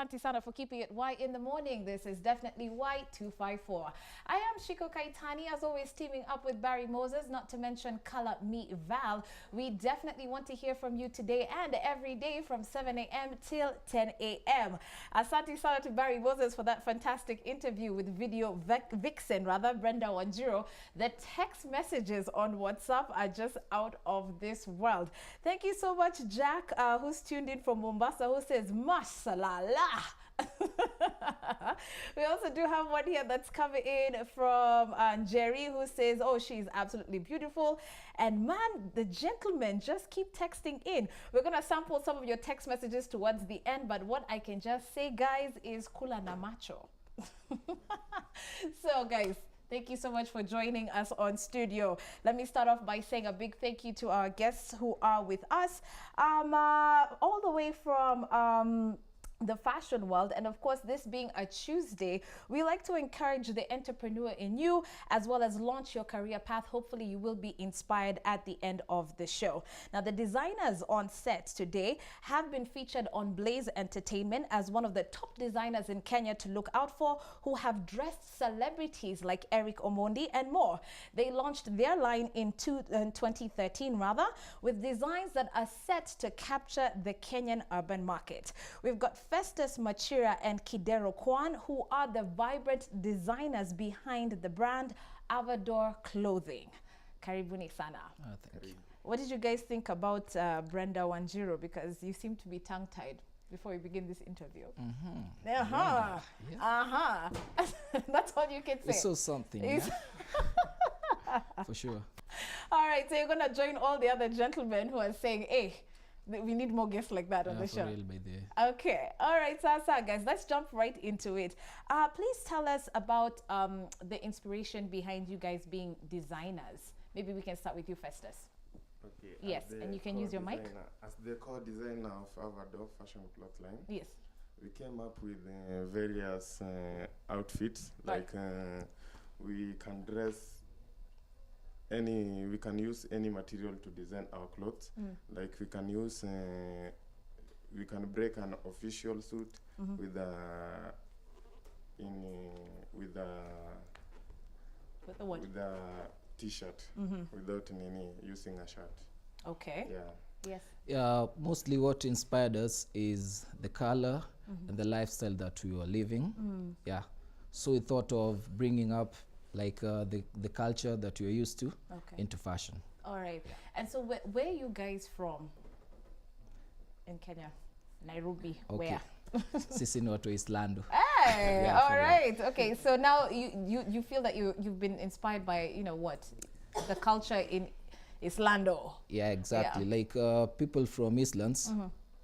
Asante sana for keeping it Y in the morning. This is definitely Y254. I am Shiko Kaitani, as always, teaming up with Barry Moses, not to mention Color Me Val. We definitely want to hear from you today and every day from 7 a.m. till 10 a.m. Asante sana to Barry Moses for that fantastic interview with video vixen, Brenda Wanjiro. The text messages on WhatsApp are just out of this world. Thank you so much, Jack, who's tuned in from Mombasa, who says, Mashallah. We also do have one here that's coming in from Jerry, who says, oh, she's absolutely beautiful. And man, the gentlemen just keep texting in. We're going to sample some of your text messages towards the end, but what I can just say, guys, is kula na macho. So, guys, thank you so much for joining us on studio. Let me start off by saying a big thank you to our guests who are with us all the way from the fashion world. And of course, this being a Tuesday, we like to encourage the entrepreneur in you as well as launch your career path. Hopefully you will be inspired at the end of the show. Now, the designers on set today have been featured on Blaze Entertainment as one of the top designers in Kenya to look out for, who have dressed celebrities like Eric Omondi and more. They launched their line in 2013 with designs that are set to capture the Kenyan urban market. We've got Festus Machira and Kidero Kwan, who are the vibrant designers behind the brand Avador Clothing. Karibuni sana. Thank you. What did you guys think about Brenda Wanjiro? Because you seem to be tongue-tied before we begin this interview. That's all you can say. It's so something, yeah? For sure. All right, so you're going to join all the other gentlemen who are saying, hey, we need more guests like that on the show. Real, by the Okay. All right, Sasa, guys, let's jump right into it. Please tell us about the inspiration behind you guys being designers. Maybe we can start with you, Festus. Okay. Yes, and you can use your mic. As the co-designer of Avador Fashion Cloth Line, Yes. we came up with various outfits. Right. Like we can use any material to design our clothes. Like we can use, we can break an official suit with a t-shirt without using a shirt. Okay. Yeah. Yes. Yeah, mostly what inspired us is the color and the lifestyle that we were living. Yeah. So we thought of bringing up like the culture that you're used to into fashion. All right. And so where are you guys from in Kenya? Nairobi. Okay. Where? Sisi ni watu wa Islando. Hey, Yeah, all right. Okay, so now you feel that you've been inspired by, you know, what? The culture in Islando. Yeah, exactly. Yeah. Like people from Islands,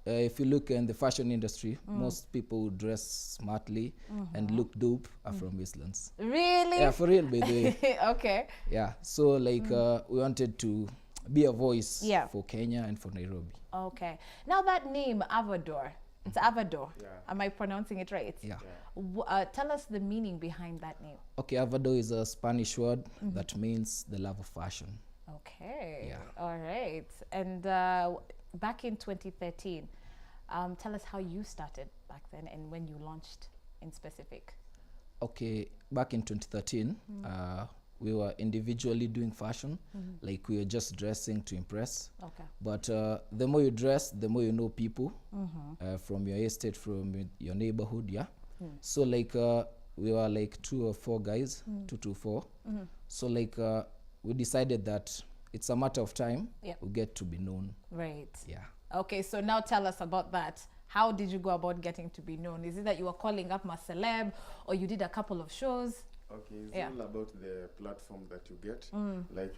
if you look in the fashion industry, most people who dress smartly and look dope are from Islands. Really? Yeah, for real, by the way. Okay. Yeah, so like we wanted to be a voice for Kenya and for Nairobi. Okay. Now that name, Avador, it's Avador. Yeah. Am I pronouncing it right? Yeah. Tell us the meaning behind that name. Okay, Avador is a Spanish word that means the love of fashion. Okay. Yeah. All right. And back in 2013, tell us how you started back then and when you launched in specific. Okay, back in 2013, we were individually doing fashion, like we were just dressing to impress. Okay. But the more you dress, the more you know people from your estate, from your neighborhood, yeah? So like we were like 2 or 4 guys, 2 to 4. So like we decided that it's a matter of time we get to be known. Right. Yeah. Okay, so now tell us about that. How did you go about getting to be known? Is it that you were calling up a celeb or you did a couple of shows? Okay, it's all about the platform that you get. Like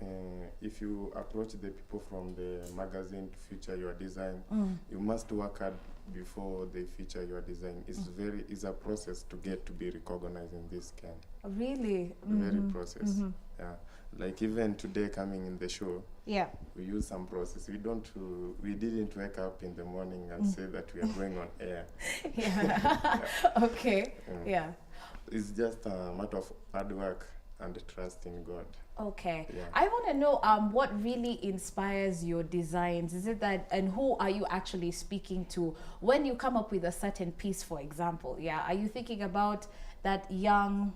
if you approach the people from the magazine to feature your design, you must work hard before they feature your design. It's a process to get to be recognized in this camp. Really? Very process. Yeah, like even today coming in the show, Yeah. we use some process. We didn't wake up in the morning and say that we are going on air. Yeah. Okay. Yeah. It's just a matter of hard work and trust in God. Okay. Yeah. I want to know what really inspires your designs. Is it that, and who are you actually speaking to when you come up with a certain piece, for example? Yeah. Are you thinking about that young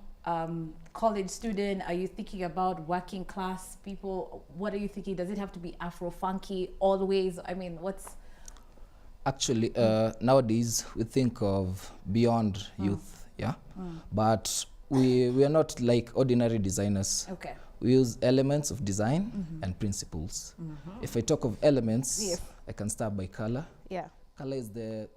college student? Are you thinking about working class people? What are you thinking? Does it have to be Afro funky always? I mean, what's... Actually, nowadays we think of beyond youth, yeah? But we are not like ordinary designers. Okay. We use elements of design and principles. If I talk of elements, Yes. I can start by color. Yeah. Color is the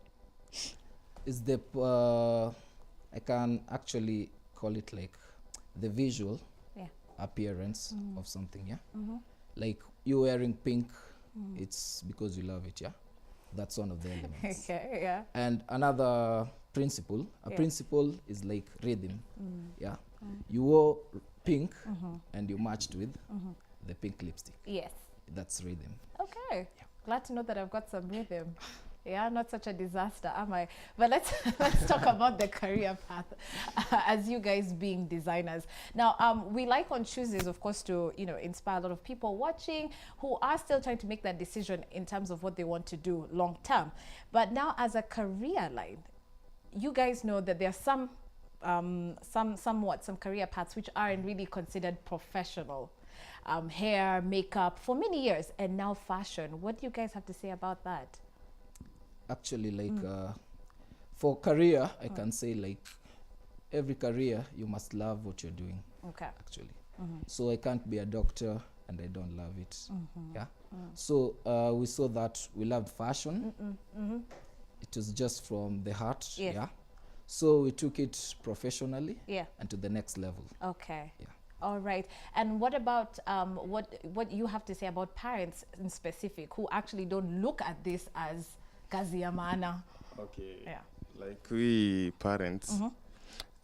I can actually call it like the visual Yeah. appearance of something, yeah? Like you wearing pink, it's because you love it, yeah? That's one of the elements. Okay. Yeah. And another principle, a Yeah. principle is like rhythm, yeah? You wore pink and you matched with the pink lipstick. Yes. That's rhythm. Okay. Glad to know that I've got some rhythm. Yeah, not such a disaster, am I? But let's talk about the career path as you guys being designers. Now, we like on Tuesdays, of course, to inspire a lot of people watching who are still trying to make that decision in terms of what they want to do long term. But now, as a career line, you guys know that there are some career paths which aren't really considered professional. Hair, makeup, for many years, and now fashion. What do you guys have to say about that? Actually, like for career, I can say like every career you must love what you're doing. Okay. Actually, so I can't be a doctor and I don't love it. Yeah. So we saw that we loved fashion. It was just from the heart. Yes. Yeah. So we took it professionally. Yeah. And to the next level. Okay. Yeah. All right. And what about what you have to say about parents in specific who actually don't look at this as kazi ya maana? Okay. Yeah. Like we parents,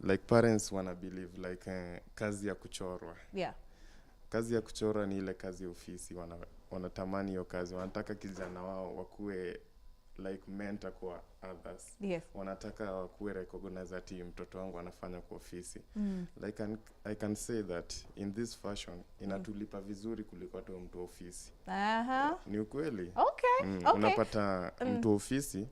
like parents wanna believe like kazi ya kuchorwa. Yeah. Kazi ya kuchora ni ile kazi ya ofisi, wanatamani hiyo kazi, wanataka kijana wao wakuwe like mentor kwa others. Yes. Wanataka wakuwe recognize ati mtoto wangu anafanya kwa ofisi. Like I can say that in this fashion inatulipa vizuri kuliko tu mtu ofisi. Ni ukweli. Okay. Okay. Unapata mtu ofisi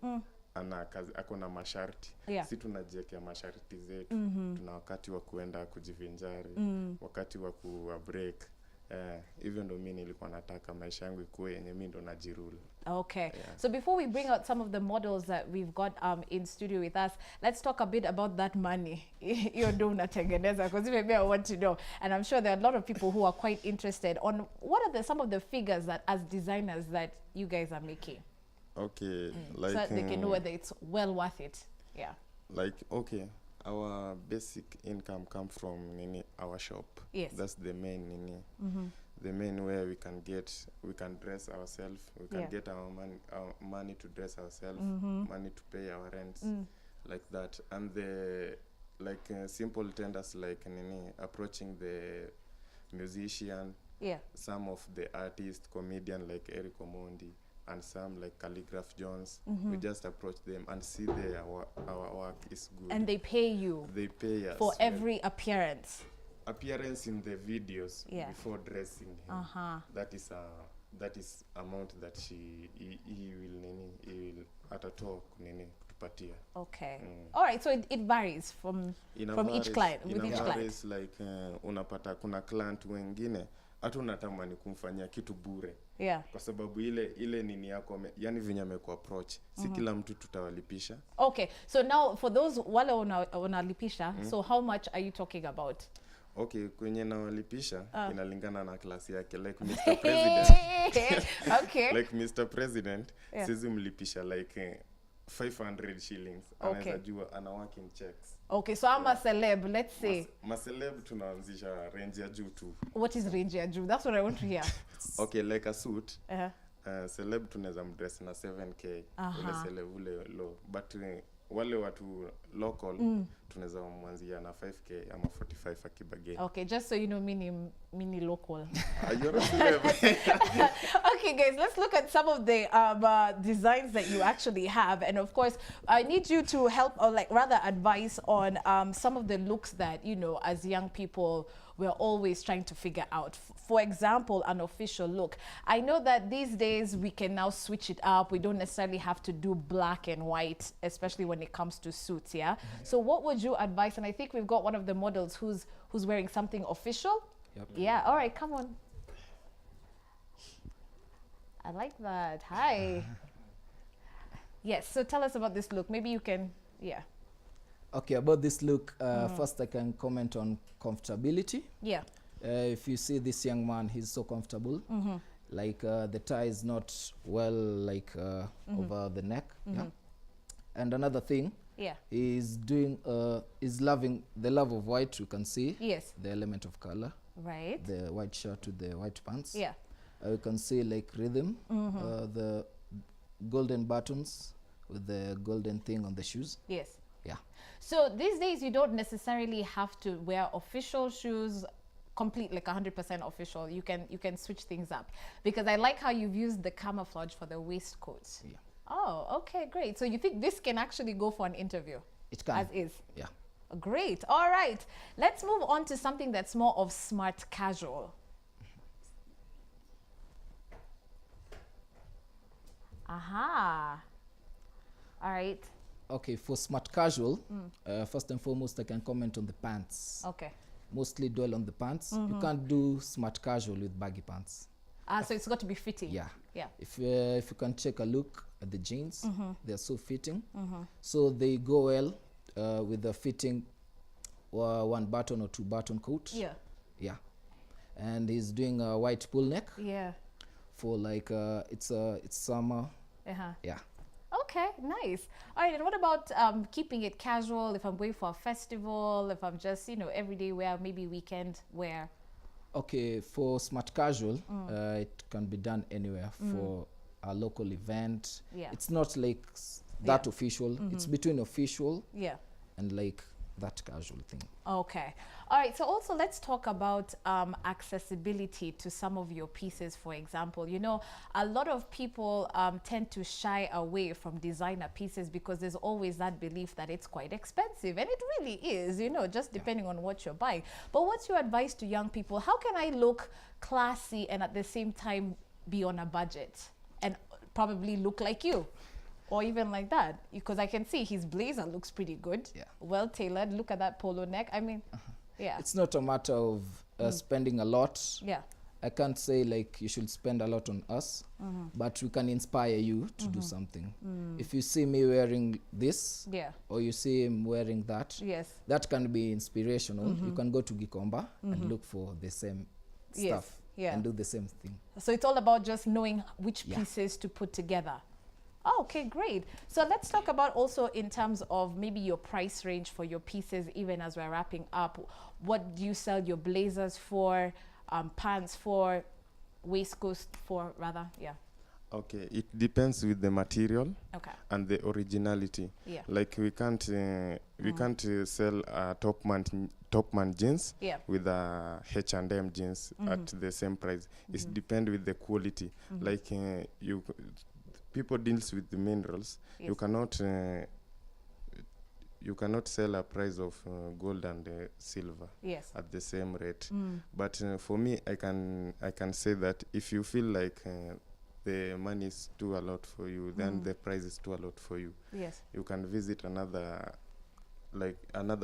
ana kazi, ako na masharti. Yeah. Si tunajiwekea masharti zetu. Tuna wakati wa kuenda kujivinjari, wakati wa kuwa break. Even though mimi nilikuwa nataka maisha yangu ikuwe yenye mimi ndo najirule. Okay. Yeah. So before we bring out some of the models that we've got in studio with us, let's talk a bit about that money you're doing at Tengeneza, because maybe I want to know, and I'm sure there are a lot of people who are quite interested on what are some of the figures that as designers that you guys are making. Okay, So like that they can know whether it's well worth it. Yeah. like okay, our basic income come from our shop. Yes. That's the main the main where we can dress ourselves, we can Yeah. get our money to dress ourselves, money to pay our rents, like that. And the simple tenders like approaching the musician, Yeah. some of the artists, comedian like Eric Omondi, and some like Calligraph Jones. We just approach them and see our work is good. And they pay you They pay us for every appearance. appearance in the videos. Yeah. Before dressing him. That is amount that he will atatoa kutupatia. Okay. All right. So it varies from each client, with each client. Like unapata kuna client wengine hata unatamani kumfanyia kitu bure. Yeah. Kwa sababu ile nini yako yani venye amekuapproach, si kila mtu tutawalipisha. Okay. So now for those wale unalipisha, so how much are you talking about? Okay, kwenye nawalipisha inalingana na klasi yake, like Mr. President. Okay. Like Mr. President, Yeah. sisi mlipisha like 500 shillings. Okay. Anaweza jua ana working checks. Okay, so I'm a celeb, let's say. Maceleb tunaanzisha range ya juu tu. What is range ya juu? That's what I want to hear. Okay, like a suit. Celeb tunaweza mdress na 7k. Ule celeb ule low. But wale watu local tunaweza mwanzia na 5k ama 45 akiba gain. Okay, just so you know, mini local. You're a celeb. Okay, guys, let's look at some of the designs that you actually have. And of course, I need you to help, or like rather advise on some of the looks that, you know, as young people, we're always trying to figure out. For example, an official look. I know that these days we can now switch it up. We don't necessarily have to do black and white, especially when it comes to suits, yeah? So what would you advise? And I think we've got one of the models who's wearing something official. Yep. Yeah, all right, come on. I like that. Hi. Yes, so tell us about this look. Maybe you can, yeah. Okay, about this look, first I can comment on comfortability. Yeah. If you see this young man, he's so comfortable. Like the tie is not well, like over the neck. Yeah. And another thing, Yeah. is doing, is loving the love of white. You can see Yes. the element of color, Right. the white shirt with the white pants. Yeah. You can see like rhythm, the golden buttons with the golden thing on the shoes. Yes. Yeah. So these days you don't necessarily have to wear official shoes complete, like 100% official. You can switch things up, because I like how you've used the camouflage for the waistcoat. Yeah. Oh, okay, great. So you think this can actually go for an interview? It can. As is. Yeah. Great. All right. Let's move on to something that's more of smart casual. Aha. All right. Okay, for smart casual, first and foremost, I can comment on the pants. Okay. Mostly dwell on the pants. You can't do smart casual with baggy pants. So it's got to be fitting. Yeah. Yeah. If you can take a look at the jeans, they're so fitting. So they go well with the fitting one button or two button coat. Yeah. Yeah. And he's doing a white pull neck Yeah. for like it's summer. Uh-huh. Yeah. Okay, nice. All right, and what about keeping it casual if I'm going for a festival, if I'm just, you know, everyday wear, maybe weekend wear? Okay, for smart casual, it can be done anywhere for a local event. Yeah. It's not like that official. It's between official Yeah. and like that casual thing. Okay. All right. So also let's talk about accessibility to some of your pieces. For example, you know, a lot of people tend to shy away from designer pieces because there's always that belief that it's quite expensive, and it really is, you know, just depending on what you're buying. But what's your advice to young people? How can I look classy and at the same time be on a budget and probably look like you? Or even like that, because I can see his blazer looks pretty good. Yeah. Well tailored. Look at that polo neck. I mean, yeah. It's not a matter of spending a lot. Yeah. I can't say like you should spend a lot on us, but we can inspire you to do something. If you see me wearing this, Yeah. or you see him wearing that, Yes. that can be inspirational. You can go to Gikomba and look for the same Yes. stuff Yeah. and do the same thing. So it's all about just knowing which Yeah. pieces to put together. Oh, okay, great. So let's talk about also in terms of maybe your price range for your pieces, even as we're wrapping up. What do you sell your blazers for, pants for, waistcoats for, rather? Yeah. Okay, it depends with the material Okay. and the originality. Yeah. Like we can't sell Topman jeans Yeah. with H&M jeans at the same price. It depends with the quality. Like people deals with the minerals. Yes. You cannot sell a price of gold and silver Yes. at the same rate. But for me, I can say that if you feel like the money is too a lot for you, then the price is too a lot for you. Yes. You can visit another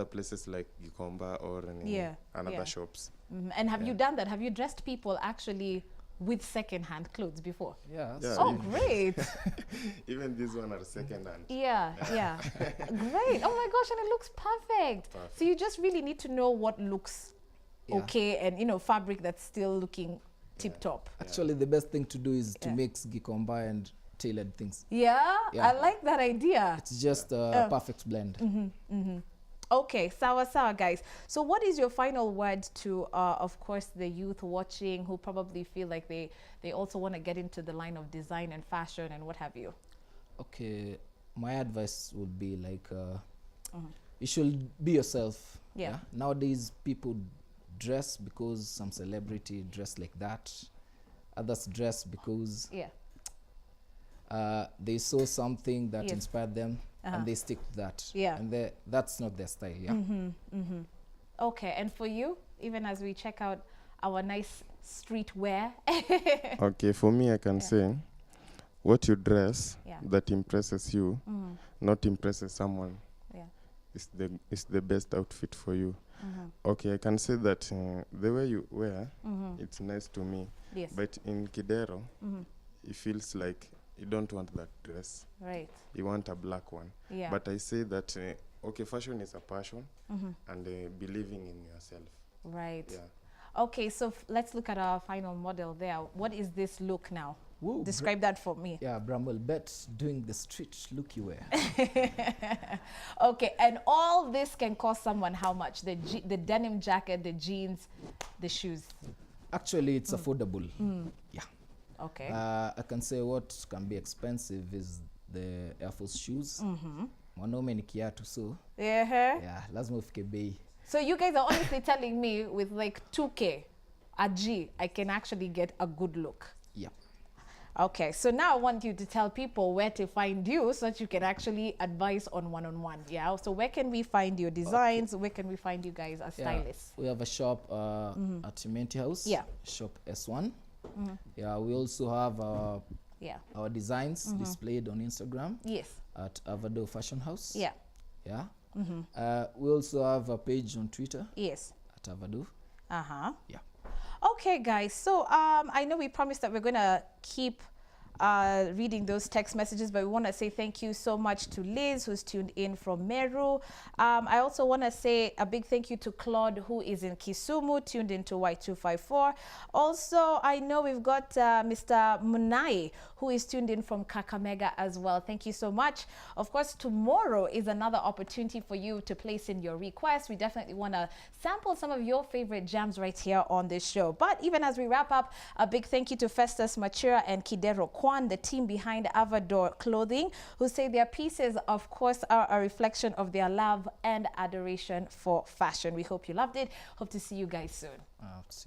places like Gikomba or Yeah, another yeah. shops. And have you done that? Have you dressed people actually with second-hand clothes before? Yeah. Yeah. Oh, great. Even this one are second hand. Yeah, yeah. Great. Oh my gosh, and it looks perfect. So you just really need to know what looks Yeah. okay, and, you know, fabric that's still looking tip-top. Actually, the best thing to do is to Yeah. mix Gikomba and tailored things. Yeah? Yeah. I like that idea. It's just a perfect blend. Okay, sawa, guys. So what is your final word to, of course, the youth watching who probably feel like they also want to get into the line of design and fashion and what have you? Okay, my advice would be like you should be yourself. Yeah. Nowadays, people dress because some celebrity dress like that. Others dress because they saw something that inspired them, and they stick to that. Yeah. And that's not their style. Yeah. Okay, and for you, even as we check out our nice streetwear. Okay, for me, I can say what you dress Yeah. that impresses you, not impresses someone, Yeah. is the best outfit for you. Okay, I can say that the way you wear, it's nice to me. Yes. But in Kidero, it feels like you don't want that dress. Right. You want a black one. Yeah. But I say that, okay, fashion is a passion, and believing in yourself. Right. Yeah. Okay, so let's look at our final model there. What is this look now? Whoa, Describe that for me. Yeah, Bramwell, bet doing the street look you wear. Okay, and all this can cost someone how much? The denim jacket, the jeans, the shoes. Actually, it's affordable. Yeah. Okay. I can say what can be expensive is the Air Force shoes. Mwanaume ni kiatu, so yeah, lazima ufike bei. So you guys are honestly telling me with like 2K a G, I can actually get a good look. Yeah. Okay, so now I want you to tell people where to find you so that you can actually advise on one-on-one. Yeah, so where can we find your designs? Where can we find you guys as stylists? We have a shop at Cementi House. Yeah. Shop S1. Yeah, we also have our designs displayed on Instagram. Yes. At Avado Fashion House. Yeah. Yeah. We also have a page on Twitter. Yes. At Avado. Yeah. Okay, guys. So I know we promised that we're gonna keep reading those text messages, but we want to say thank you so much to Liz, who's tuned in from Meru. I also want to say a big thank you to Claude, who is in Kisumu, tuned into Y254. Also, I know we've got Mr. Munai, who is tuned in from Kakamega as well. Thank you so much. Of course, tomorrow is another opportunity for you to place in your request. We definitely want to sample some of your favorite jams right here on this show. But even as we wrap up, a big thank you to Festus Machira and Kidero Kwan, the team behind Avador Clothing, who say their pieces, of course, are a reflection of their love and adoration for fashion. We hope you loved it. Hope to see you guys soon.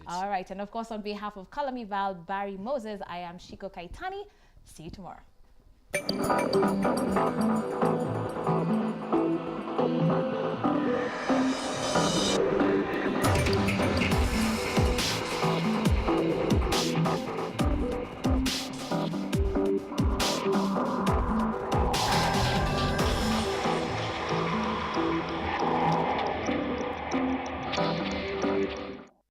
All right. And of course, on behalf of Kalami Val, Barry Moses, I am Shiko Kaitani. See you tomorrow.